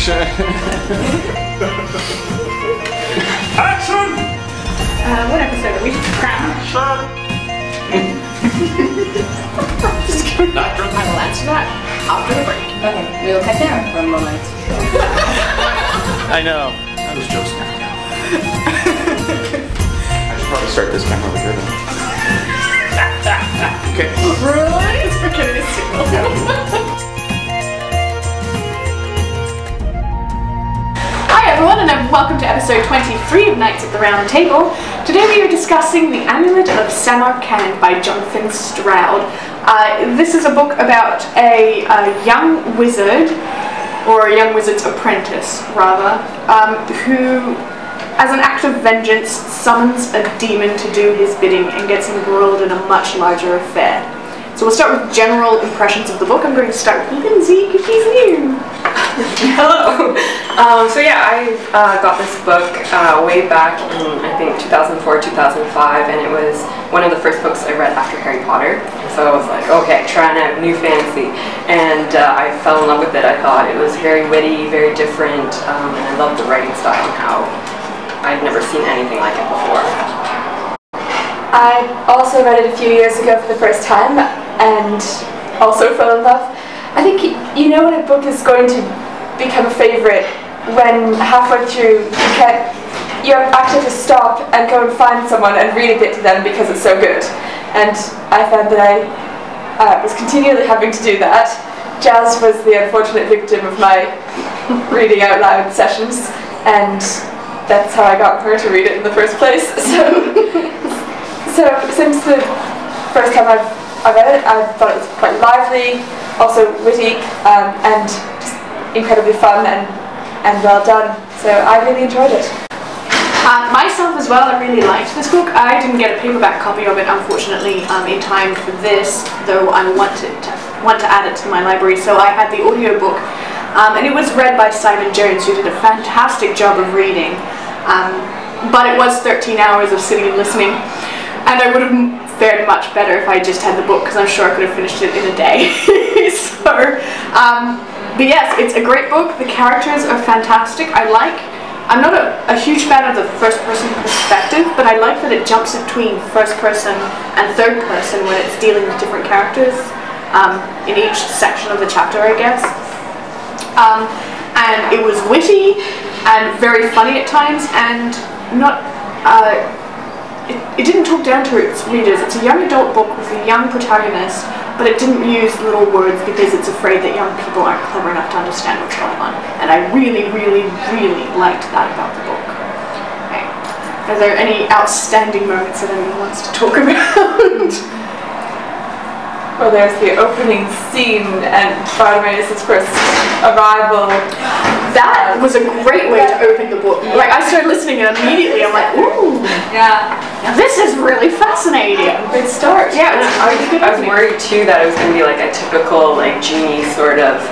Action! What episode are we? Action! Not drunk. I will answer that after the break. Okay, we will cut down for a moment. I know. That was jokes now. I should probably start this camera over here then. Okay. Really? It's for getting a signal. Hi everyone, and welcome to episode 23 of Knights at the Round Table. Today we are discussing The Amulet of Samarkand by Jonathan Stroud. This is a book about a young wizard, or a young wizard's apprentice, rather, who, as an act of vengeance, summons a demon to do his bidding and gets embroiled in a much larger affair. So we'll start with general impressions of the book. I'm going to start with Lindsay, because she's new. Hello! So yeah, I got this book way back in, I think, 2004, 2005, and it was one of the first books I read after Harry Potter. So I was like, okay, trying out new fantasy. And I fell in love with it. I thought it was very witty, very different, and I loved the writing style and how I'd never seen anything like it before. I also read it a few years ago for the first time and also fell in love. I think you know when a book is going to become a favourite when halfway through you actually have to stop and go and find someone and read a bit to them because it's so good. And I found that I was continually having to do that. Jazz was the unfortunate victim of my reading out loud sessions, and that's how I got her to read it in the first place. So since the first time I read it, I thought it was quite lively, also witty, and just incredibly fun and well done. So I really enjoyed it. Myself as well, I really liked this book. I didn't get a paperback copy of it, unfortunately, in time for this, though I want to add it to my library, so I had the audiobook. And it was read by Simon Jones, who did a fantastic job of reading. But it was 13 hours of sitting and listening, and I would have fared much better if I just had the book, because I'm sure I could have finished it in a day. But yes, it's a great book. The characters are fantastic. I'm not a huge fan of the first-person perspective, but I like that it jumps between first-person and third-person when it's dealing with different characters in each section of the chapter, I guess. And it was witty and very funny at times, and not it didn't talk down to its readers. It's a young adult book with a young protagonist, but it didn't use little words because it's afraid that young people aren't clever enough to understand what's going on. And I really, really, really liked that about the book. Okay. Are there any outstanding moments that anyone wants to talk about? Well, there's the opening scene and Bartimaeus' first arrival. That was a great way to open the book. Like, I started listening and immediately I'm like, ooh, yeah, now this is really fascinating. Good start. Yeah, I was worried too that it was going to be like a typical like genie sort of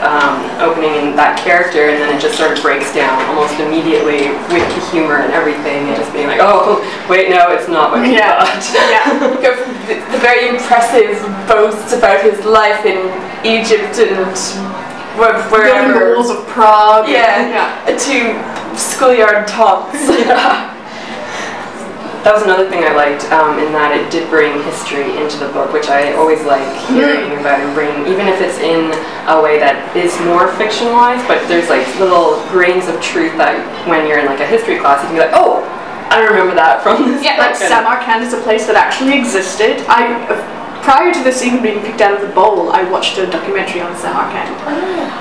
opening in that character, and then it just sort of breaks down almost immediately with the humor and everything, and just being like, oh wait, no, it's not what you thought. Yeah. Go from the very impressive boasts about his life in Egypt and wherever. Building the walls of Prague. To schoolyard taunts. That was another thing I liked, in that it did bring history into the book, which I always like hearing about, and even if it's in a way that is more fictionalized, but there's like little grains of truth that when you're in like a history class, you can be like, oh, I remember that from this book. Like Samarkand is a place that actually existed. Prior to this even being picked out of the bowl, I watched a documentary on Samarkand.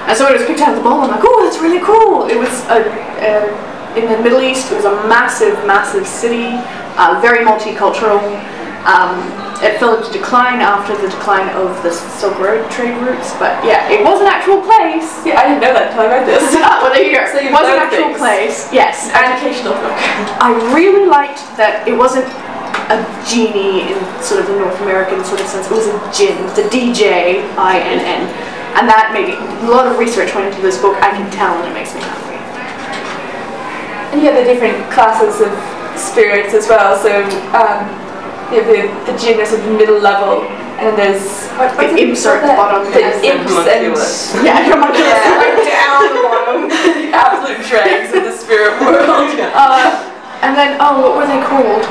And so when it was picked out of the bowl, I'm like, oh, that's really cool. It was in the Middle East. It was a massive, massive city, very multicultural. It fell into decline after the decline of the Silk Road trade routes, but yeah, it was an actual place. Yeah, I didn't know that until I read this. Well, there you go. So it was an actual place. Yes. Educational book. I really liked that it wasn't a genie in sort of the North American sort of sense. It was a djinn, the D-J-I-N-N. And that made a lot of research went into this book, I can tell, and it makes me happy. And you have the different classes of spirits as well, so you have the djinn is at the middle level, and there's the imps are at the bottom. The imps and yeah, homunculus right down the bottom. You have called?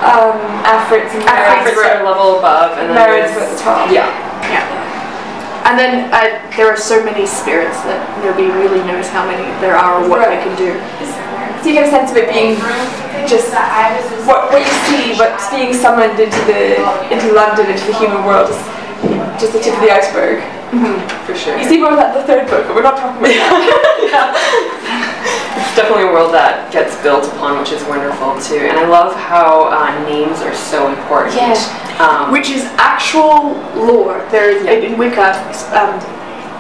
Afrits and Afrits are a level above, and then Marids were at the top. Yeah. Yeah. And then there are so many spirits that nobody really knows how many there are or what they can do. So you get a sense of it being just what you see, what's being summoned into London, into the human world, is just the tip of the iceberg. For sure. You see more of that in the third book, but we're not talking about that. It's definitely a world that gets built upon, which is wonderful too. And I love how names are so important. Yeah. Which is actual lore. There is in Wicca.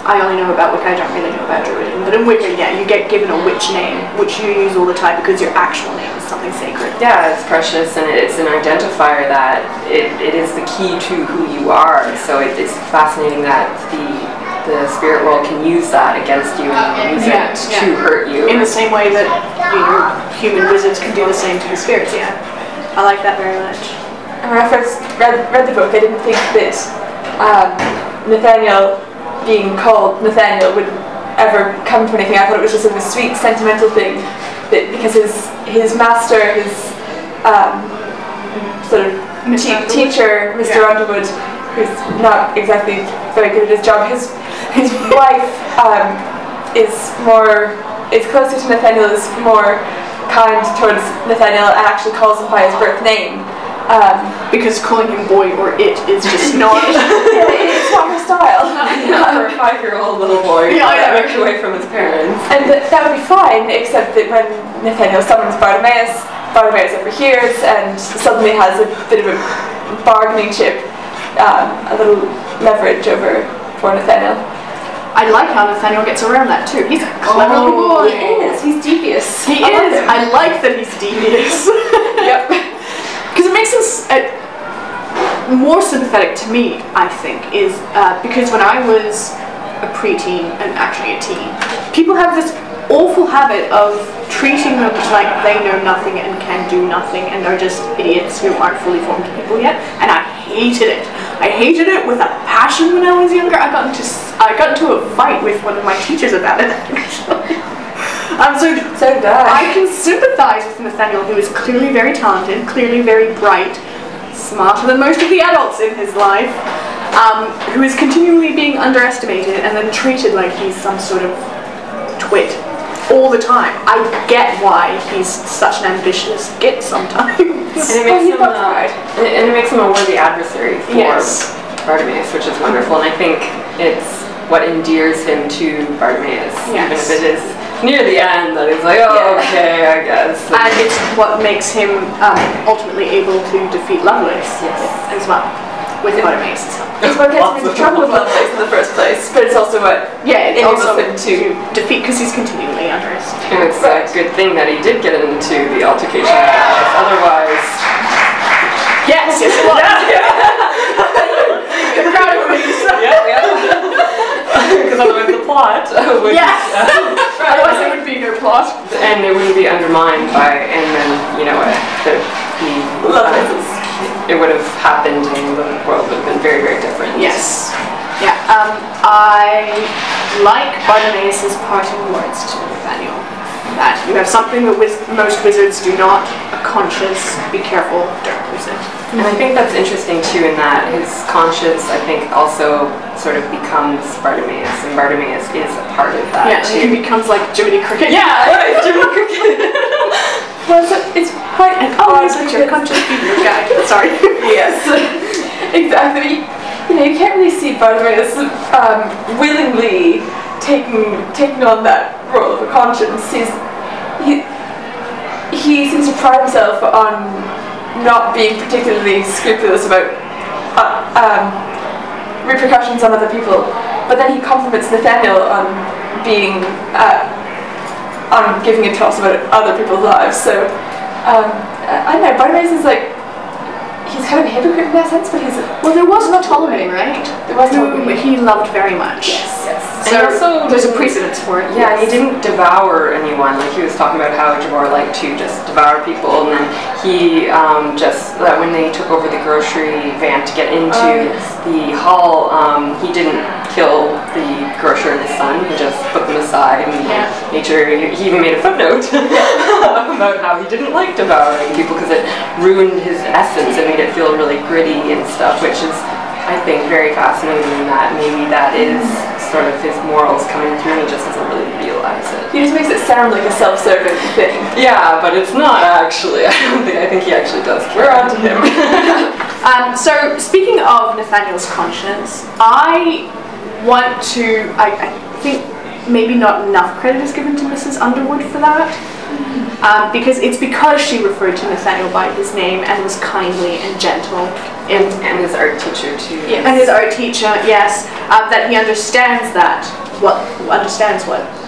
I only know about Wicca. I don't really know about Druidism. But in Wicca, yeah, you get given a witch name, which you use all the time because your actual name is something sacred. Yeah, it's precious, and it's an identifier that it is the key to who you are. So it's fascinating that the spirit world can use that against you and use it to hurt you. In the same way that human wizards can do the same to the spirits. Yeah, I like that very much. And when I first read the book, I didn't think that Nathaniel being called Nathaniel would ever come to anything. I thought it was just sort of a sweet, sentimental thing, that because his master, his sort of teacher, Mr. Underwood, who's not exactly very good at his job, his wife is closer to Nathaniel, is more kind towards Nathaniel, and actually calls him by his birth name. Because calling him boy or it is just not. It's not her style. For a 5-year-old little boy, ripped away from his parents. And that would be fine, except that when Nathaniel summons Bartimaeus overhears and suddenly has a bit of a bargaining chip, a little leverage over poor Nathaniel. I like how Nathaniel gets around that too. He's a clever little boy. He is. He's devious. He is. I like that he's devious. Yep. Because it makes us more sympathetic to me, I think, is because when I was a preteen and actually a teen, people have this awful habit of treating them like they know nothing and can do nothing and are just idiots who aren't fully formed people yet, and I hated it. I hated it with a passion when I was younger. I got into a fight with one of my teachers about it, actually. So did I. I can sympathise with Nathaniel, who is clearly very talented, clearly very bright, smarter than most of the adults in his life, who is continually being underestimated and then treated like he's some sort of twit all the time. I get why he's such an ambitious git sometimes. And it makes him a worthy adversary for Bartimaeus, which is wonderful. And I think it's what endears him to Bartimaeus, even if it is near the end that he's like, okay, I guess. And it's what makes him ultimately able to defeat Lovelace as well, with Bartimaeus and stuff. It's what gets him into trouble with Lovelace in the first place, but it's also what enables him to defeat, because he's continually underestimated. And it's a good thing that he did get into the altercation with Lovelace, otherwise... Yes, it was. The crowd would be because otherwise the plot would... Otherwise there would be no plot. And it wouldn't be undermined by, and then, it would have happened and the world would have been very, very different. Yes. Yeah. I like Bartimaeus' parting words to Nathaniel. That you have something that most wizards do not, a conscience, be careful, don't lose it. And I think that's interesting too, in that his conscience, I think, also sort of becomes Bartimaeus, and Bartimaeus is a part of that too. He becomes like Jiminy Cricket. Yeah, Jiminy Cricket. Well, it's quite an your conscience be your guide. Sorry. Yes. Exactly. You can't really see Bartimaeus willingly taking on that role of a conscience. He seems to pride himself on not being particularly scrupulous about repercussions on other people, but then he compliments Nathaniel on being on giving a toss about other people's lives. So I don't know, Bartimaeus is like, he's kind of a hypocrite in that sense, but he's... Well, there was Ptolemy, right? There was Ptolemy. He loved very much. Yes. So also, there's a precedence for it. Yeah, he didn't devour anyone. Like, he was talking about how Jabbar liked to just devour people, and then he when they took over the grocery van to get into the hall, he didn't kill the grocer and his son. He just put them aside and made sure he even made a footnote about how he didn't like devouring people because it ruined his essence. It made it feel really gritty and stuff, which is, I think, very fascinating in that maybe that is sort of his morals coming through and he just doesn't really realize it. He just makes it sound like a self-serving thing. Yeah, but it's not actually. I think he actually does. We're on to him. So, speaking of Nathaniel's conscience, I think maybe not enough credit is given to Mrs. Underwood for that. Because she referred to Nathaniel by his name and was kindly and gentle. And his art teacher too. Yes. And his art teacher, yes. That he understands what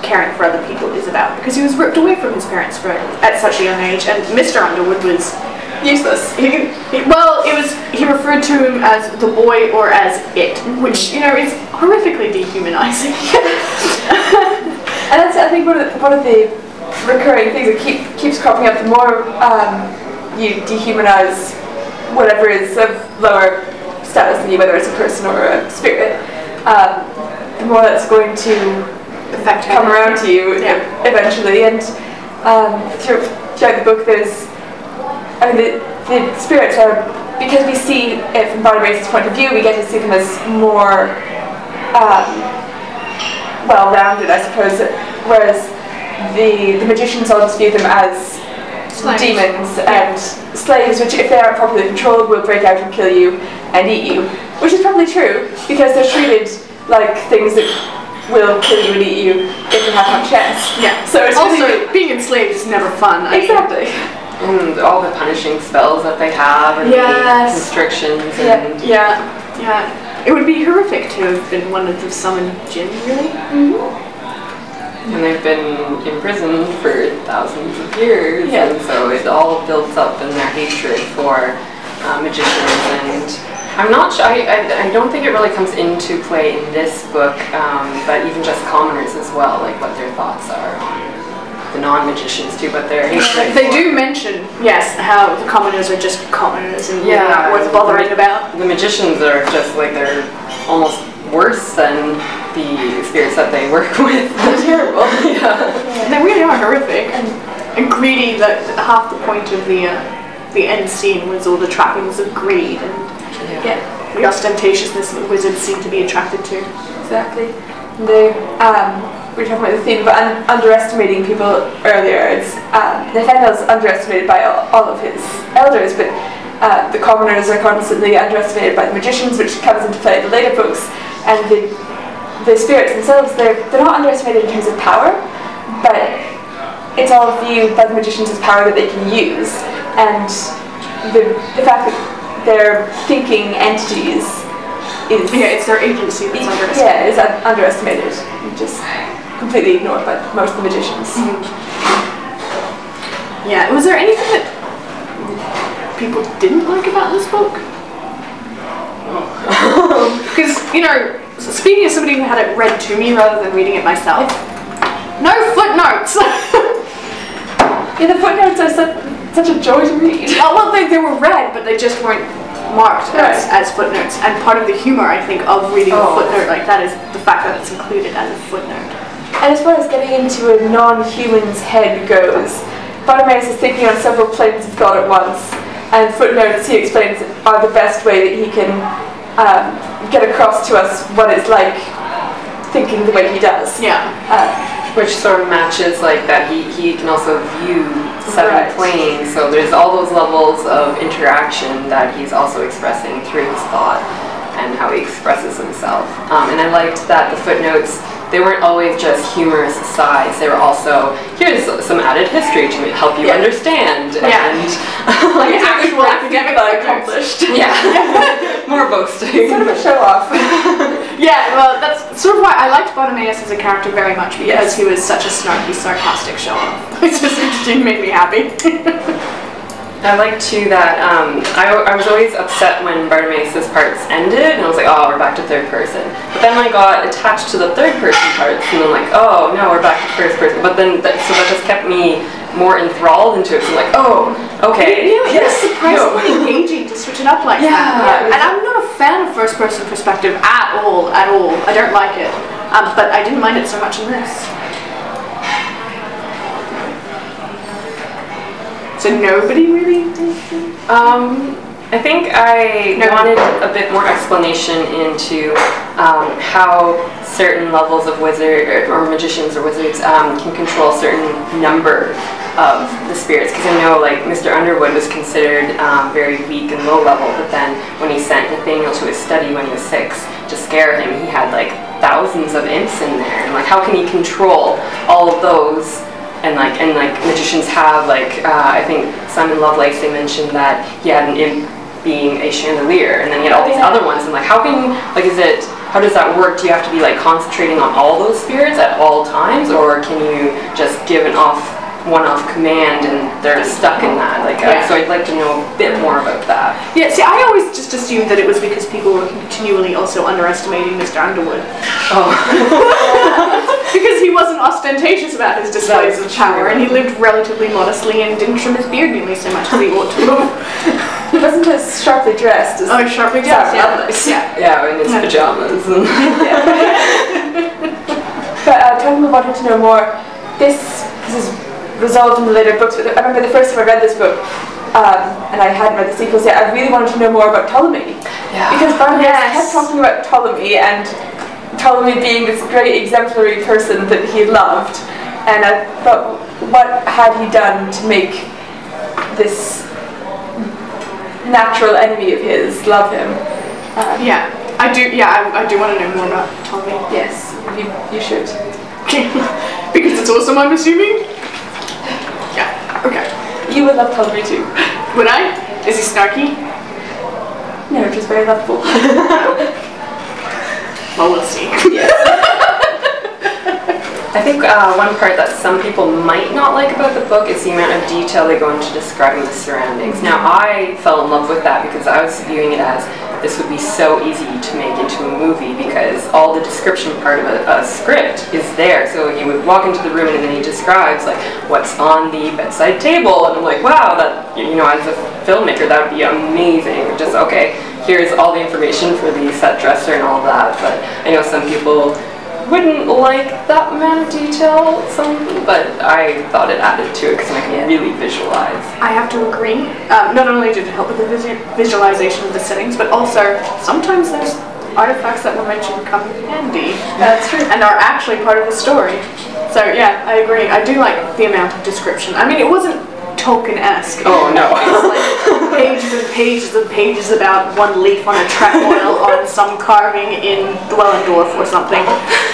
caring for other people is about. Because he was ripped away from his parents at such a young age, and Mr. Underwood was useless. He referred to him as the boy or as it, which, is horrifically dehumanizing. And that's, I think, one of the recurring things that keeps cropping up. The more you dehumanize whatever is of lower status than you, whether it's a person or a spirit, the more that's going to come around to you eventually. And throughout the book, there's, the spirits are, because we see it from Bartimaeus' point of view, we get to see them as more well-rounded, I suppose, whereas the magicians all just view them as slaves. Demons and slaves, which if they aren't properly controlled will break out and kill you and eat you, which is probably true because they're treated like things that will kill you and eat you if you have no chance. Yeah. So it's also being enslaved is never fun. Exactly. And all the punishing spells that they have and the constrictions and it would be horrific to have been one of the summoned jinn, really. And they've been imprisoned for thousands of years, and so it all builds up in their hatred for magicians. And I'm not sure, I don't think it really comes into play in this book, but even just commoners as well, like what their thoughts are on the non-magicians too, but their hatred. They do mention, how the commoners are just commoners and not worth bothering about. The magicians are just like, they're almost worse than the spirits that they work with. They're terrible. They really are horrific and greedy. That half the point of the end scene was all the trappings of greed and the ostentatiousness that wizards seem to be attracted to. Exactly. We were talking about the theme of underestimating people earlier. It's Nathaniel's underestimated by all of his elders, but the commoners are constantly underestimated by the magicians, which comes into play in the later books. And the spirits themselves, they're not underestimated in terms of power, but it's all viewed by the magicians as power that they can use. And the fact that they're thinking entities is... it's their agency that's underestimated. Yeah, is underestimated. Just completely ignored by most of the magicians. Yeah, was there anything that people didn't like about this book? Because, speaking as somebody who had it read to me rather than reading it myself, no footnotes! The footnotes are such a joy to read. They were read, but they just weren't marked as footnotes. And part of the humor, I think, of reading a footnote like that is the fact that it's included as a footnote. And as far as getting into a non-human's head goes, Bartimaeus is thinking on several planes of thought at once, and footnotes, he explains, are the best way that he can get across to us what it's like thinking the way he does. Which sort of matches like that he can also view seven planes, so there's all those levels of interaction that he's also expressing through his thought and how he expresses himself. And I liked that the footnotes, they weren't always just humorous asides, they were also, here's some added history to help you understand. And like actual academic accomplished. More boasting. Sort of a show off. That's sort of why I liked Bartimaeus as a character very much, because he was such a snarky, sarcastic show off. It's just interesting, made me happy. I like too that I was always upset when Bartimaeus' parts ended, and I was like, oh, we're back to third person. But then I got attached to the third person parts, and I'm like, oh no, we're back to first person. But then so that just kept me more enthralled into it. So I'm like, oh, okay. It's surprisingly engaging to switch it up like that. And I'm not a fan of first-person perspective at all. I don't like it, but I didn't mind it so much in this. So nobody really I think I wanted a bit more explanation into how certain levels of wizard or magicians or wizards can control a certain number of the spirits, because I know like Mr. Underwood was considered very weak and low level, but then when he sent Nathaniel to his study when he was 6 to scare him, he had like thousands of imps in there, and like how can he control all of those? And like magicians have like I think Simon Lovelace, they mentioned that he had an imp being a chandelier, and then he had all these other ones, and like how does that work? Do you have to be like concentrating on all those spirits at all times, or can you just give an one-off command and they're stuck in that? Like so I'd like to know a bit more about that. Yeah, see, I always just assumed that it was because people were continually also underestimating Mr. Underwood. Oh. Because he wasn't ostentatious about his displays of power, and he lived relatively modestly and didn't trim his beard nearly so much as he ought to have. He wasn't as sharply dressed as sharply dressed, yeah, in his pajamas. But Tom wanted to know more. This is resolved in the later books, but I remember the first time I read this book, and I hadn't read the sequels yet, I really wanted to know more about Ptolemy. Yeah. Because Barnabas kept talking about Ptolemy, and Ptolemy being this great exemplary person that he loved, and I thought, what had he done to make this natural enemy of his love him? I do want to know more about Ptolemy. Yes, you should. Because it's awesome, I'm assuming? Yeah, okay. You would love Coderre too. Would I? Is he snarky? No, just very lovable. Well, we'll see. Yes. I think one part that some people might not like about the book is the amount of detail they go into describing the surroundings. Now, I fell in love with that because I was viewing it as this would be so easy to make into a movie, because all the description part of a script is there. So he would walk into the room and then he describes like what's on the bedside table, and I'm like, wow, that, you know, as a filmmaker that would be amazing. Just okay, here's all the information for the set dresser and all that. But I know some people wouldn't like that amount of detail, but I thought it added to it because I can really visualize. I have to agree. Not only did it help with the visualization of the settings, but also sometimes there's artifacts that were mentioned come in handy. That's true. And are actually part of the story. So yeah, I agree. I do like the amount of description. I mean, it wasn't Tolkien-esque. Oh no. It's like pages and pages and pages about one leaf on a trefoil on some carving in Dwellendorf or something.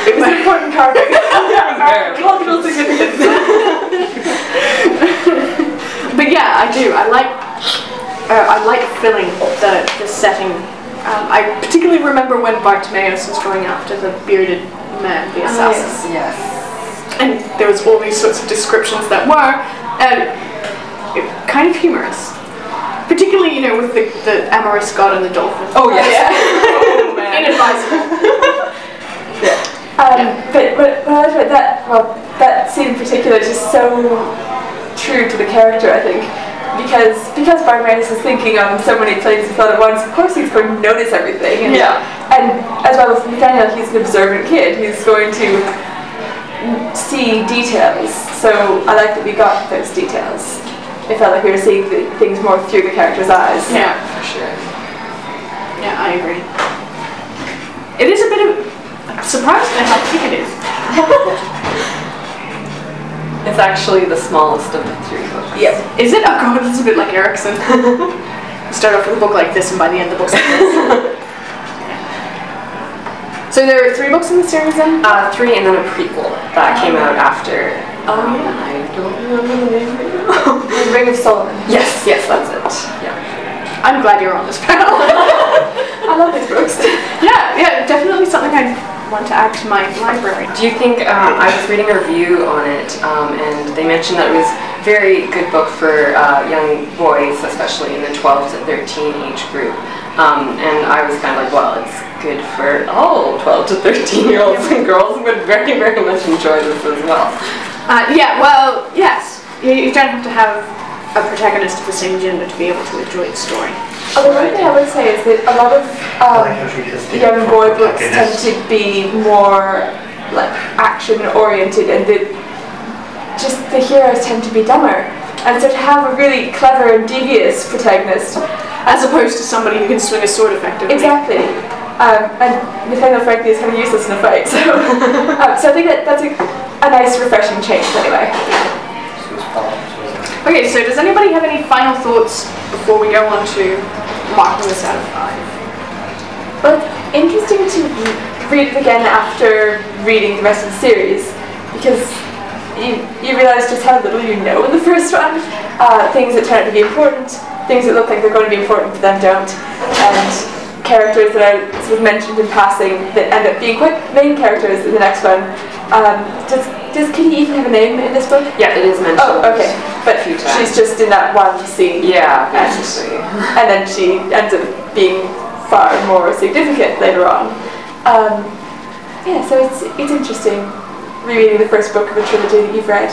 It was important carving. Cultural significance. But yeah, I do. I like filling the setting. I particularly remember when Bartimaeus was going after the bearded man, the assassin. Yes. And there was all these sorts of descriptions that were kind of humorous. Particularly, you know, with the amorous god and the dolphin. Oh yes. Oh man. Inadvisable. But when I read that, that scene in particular is just so true to the character, I think. Because Bartimaeus is thinking on so many places all at once, of course he's going to notice everything. And, and as well as Nathaniel, he's an observant kid. He's going to see details. So I like that we got those details. It felt like we were seeing things more through the character's eyes. Yeah, for sure. Yeah, I agree. It is a bit of... I'm surprised at how thick it is. It's actually the smallest of the 3 books. Yes. Is it? Oh god, it's a bit like Erickson. You start off with a book like this and by the end the book's like this. So there are 3 books in the series then? 3 and then a prequel that came out after. Oh yeah. I don't remember the name right now. The Ring of Solomon. Yes, that's it. Yeah. I'm glad you're on this panel. I love these books. Yeah, definitely something I want to add to my library. Do you think, I was reading a review on it, and they mentioned that it was a very good book for young boys, especially in the 12 to 13 age group. And I was kind of like, well, it's good for all 12 to 13-year-olds and girls would very, very much enjoy this as well. Yeah, well, yes. You don't have to have a protagonist of the same gender to be able to enjoy the story. The one thing I would say is that a lot of young boy books tend to be more like action oriented, and the heroes tend to be dumber. And so to have a really clever and devious protagonist, as opposed to somebody who can swing a sword effectively. Exactly. And Nathaniel, frankly, is kind of useless in a fight. So, so I think that's a nice, refreshing change anyway. Okay, so does anybody have any final thoughts before we go on to marking this out of 5? Well, it's interesting to read it again after reading the rest of the series, because you realise just how little you know in the first one. Things that turn out to be important, things that look like they're going to be important but then don't, and characters that are sort of mentioned in passing that end up being quite main characters in the next one. Does Kitty even have a name in this book? Yeah, it is mentioned. Oh, okay. But she's just in that one scene. Yeah, and then she ends up being far more significant later on. Yeah, so it's interesting rereading the first book of a trilogy that you've read.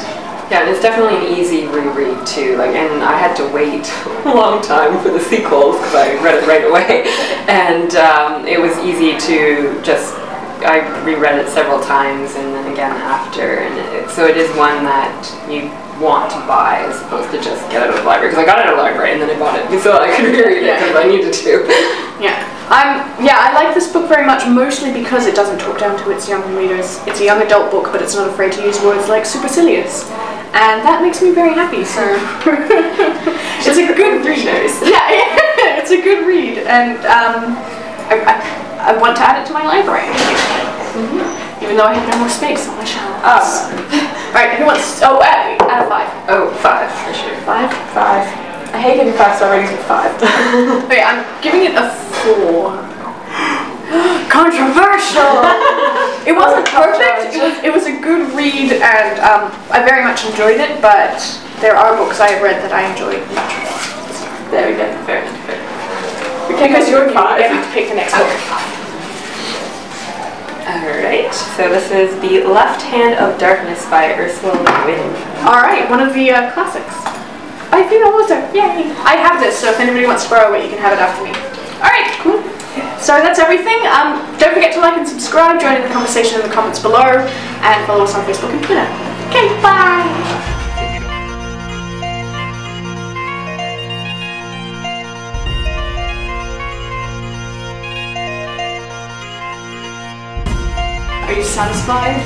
Yeah, and it's definitely an easy reread too. And I had to wait a long time for the sequels because I read it right away, and it was easy to just. I reread it several times and then again after, and so it is one that you want to buy as opposed to just get it out of the library. Because I got it out of the library and then I bought it so I could reread it because I needed to. Yeah. I like this book very much, mostly because it doesn't talk down to its young readers. It's a young adult book, but it's not afraid to use words like supercilious. And that makes me very happy, so... it's a good read. Yeah, it's a good read, and I want to add it to my library. Even though I have no more space on my shelves. Alright, who wants... Oh, out of 5. Oh, 5, for sure. 5? 5. I hate giving 5-star ratings with 5. Okay, I'm giving it a 4. Controversial! It wasn't perfect, it was a good read, and I very much enjoyed it, but there are books I have read that I enjoyed much more. There we go. Fair. Because you're 5. You get to pick the next book. Alright, so this is The Left Hand of Darkness by Ursula Le Guin. Alright, one of the classics. I think almost there. Yay! I have this, so if anybody wants to borrow it, you can have it after me. Alright, cool. So that's everything. Don't forget to like and subscribe, join in the conversation in the comments below, and follow us on Facebook and Twitter. Okay, bye! Are you satisfied?